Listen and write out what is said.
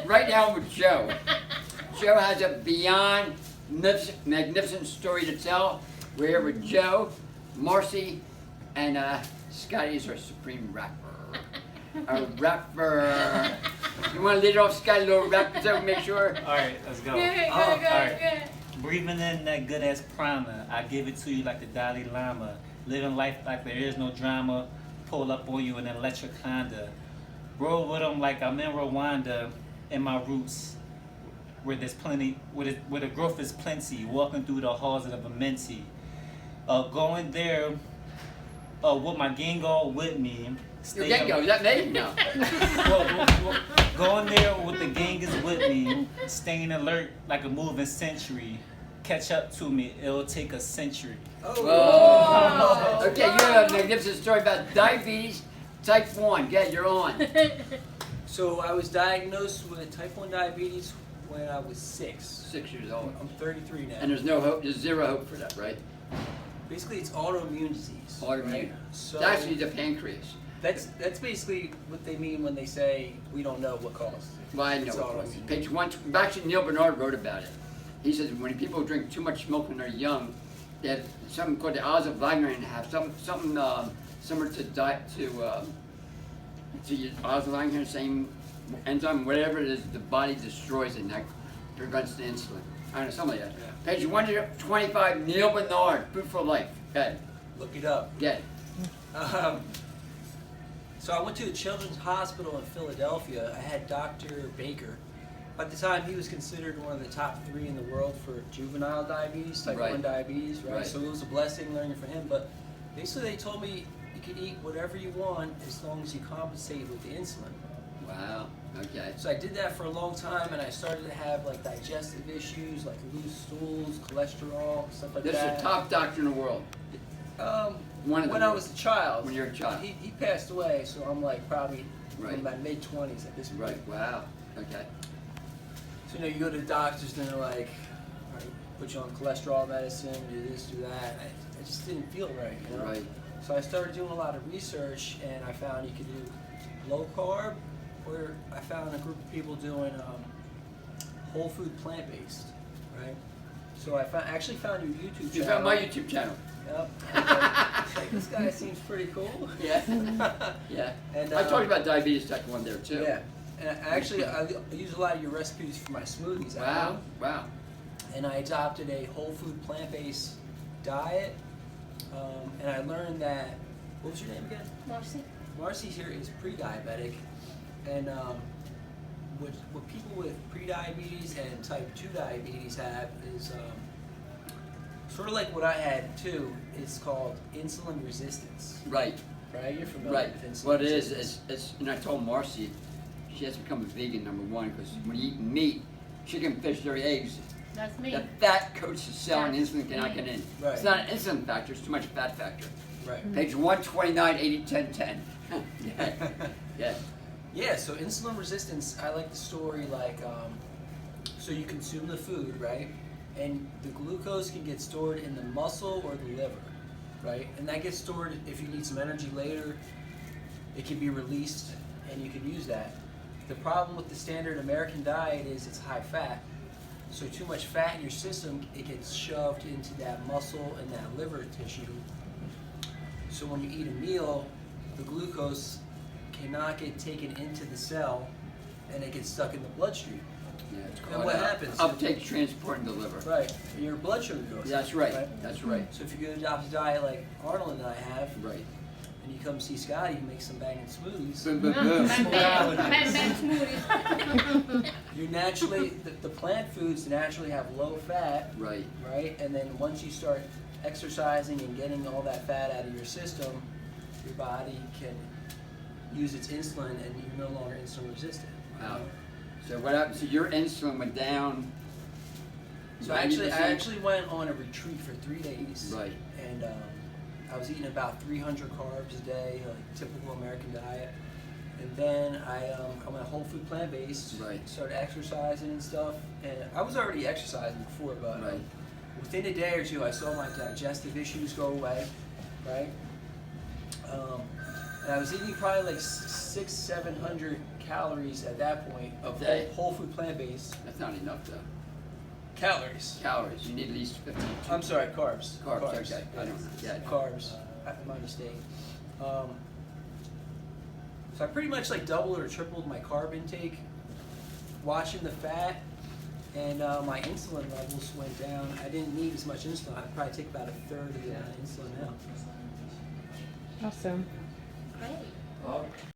right now with Joe. Joe has a beyond magnificent story to tell. We're here with Joe, Marcy, and Scotty is our supreme rapper. A rapper. You want to lead off, Scotty, a little rap, so make sure? All right, let's go. Good. Breathing in that good ass prana, I give it to you like the Dalai Lama. Living life like there is no drama. Pull up on you in an electric Honda. Roll with them like I'm in Rwanda, in my roots, where there's plenty, where the growth is plenty. Walking through the halls of the Vimenti. Going there with my gang all with me. Your gang go, is that me? No. well, going there with the gang is with me. Staying alert like a moving century. Catch up to me, it'll take a century. Oh. Okay, you have a magnificent story about diabetes, type 1. Get you're on. So I was diagnosed with type 1 diabetes when I was 6. 6 years old. I'm 33 now. And there's no hope, there's zero hope for that, right? Basically, it's autoimmune disease. Autoimmune. Right? So It's actually the pancreas. that's basically what they mean when they say we don't know what causes it. Well, I know It's what causes autoimmune. it. Page 1, actually Neil Bernard wrote about it. He says when people drink too much milk when they're young, they have something called the Oz of Wagner and have something similar to Oz of Wagner, same enzyme, whatever it is, the body destroys it and that prevents the insulin. I don't know, something like that. Yeah. Page 125, Neil Bernard, Food for Life. Get it. Look it up. Get it. So I went to a children's hospital in Philadelphia. I had Dr. Baker. At the time, he was considered one of the top 3 in the world for juvenile diabetes, type Right. 1 diabetes, right? Right. So it was a blessing learning from him. But basically, they told me you could eat whatever you want as long as you compensate with the insulin. Wow. Okay. So I did that for a long time, and I started to have like digestive issues, like loose stools, cholesterol, stuff like This is that. the top doctor in the world. One of When them. I was a child. When you were a child. He passed away, so I'm like probably Right. in my mid-20s at this point. Right. Wow. Okay. So you go to the doctors and they're like, all right, put you on cholesterol medicine, do this, do that. I just didn't feel right, you know? Right. So I started doing a lot of research, and I found you could do low carb, or I found a group of people doing whole food plant-based, right? So I actually found your YouTube channel. You found my YouTube channel. Yep. Like, this guy seems pretty cool. Yeah. Yeah. And, I talked about diabetes type 1 there too. Yeah. And I use a lot of your recipes for my smoothies. at Wow. home. Wow. And I adopted a whole food plant-based diet. And I learned that, what was your name again? Marcy? Marcy here is pre-diabetic. And what people with pre-diabetes and type 2 diabetes have is sort of like what I had too. It's called insulin resistance. Right. Right? You're familiar Right. with insulin What it resistance. is, I told Marcy, she has to become a vegan, number 1, because when you eat meat, chicken, fish, dairy, eggs, That's me. the fat coats the cell and That's insulin cannot me. get in. Right. It's not an insulin factor, it's too much fat factor. Right. Page 129, 80, 10, 10. Yeah. Yeah. Yeah, so insulin resistance, I like the story like, so you consume the food, right? And the glucose can get stored in the muscle or the liver, right? And that gets stored if you need some energy later, it can be released and you can use that. The problem with the standard American diet is it's high fat. So too much fat in your system, it gets shoved into that muscle and that liver tissue. So when you eat a meal, the glucose cannot get taken into the cell and it gets stuck in the bloodstream. Yeah, it's And called what happens? uptake, transport, and deliver. Right. And your blood sugar goes That's up, right. That's right. So if you go adopt a diet like Arnold and I have, Right. and you come see Scotty who makes some banging smoothies, Boom, boom, boom. Man smoothies. you naturally, the plant foods naturally have low fat, Right. right? And then once you start exercising and getting all that fat out of your system, your body can use its insulin and you're no longer insulin resistant. Wow. So what happened? So your insulin went down. So 90%? I actually went on a retreat for 3 days. Right. And I was eating about 300 carbs a day, like typical American diet. And then I went whole food plant-based. Right. Started exercising and stuff. And I was already exercising before, but Right. within a day or two, I saw my digestive issues go away. Right. And and I was eating probably like 600-700 calories at that point of Day? whole food plant-based That's not enough though. calories. Calories, you need at least 50. I'm sorry, carbs. Carbs, okay. I don't know. Yeah. Carbs. My mistake. So I pretty much like doubled or tripled my carb intake, watching the fat, and my insulin levels went down. I didn't need as much insulin. I probably take about a third of the amount of insulin now. Awesome. Great. Oh.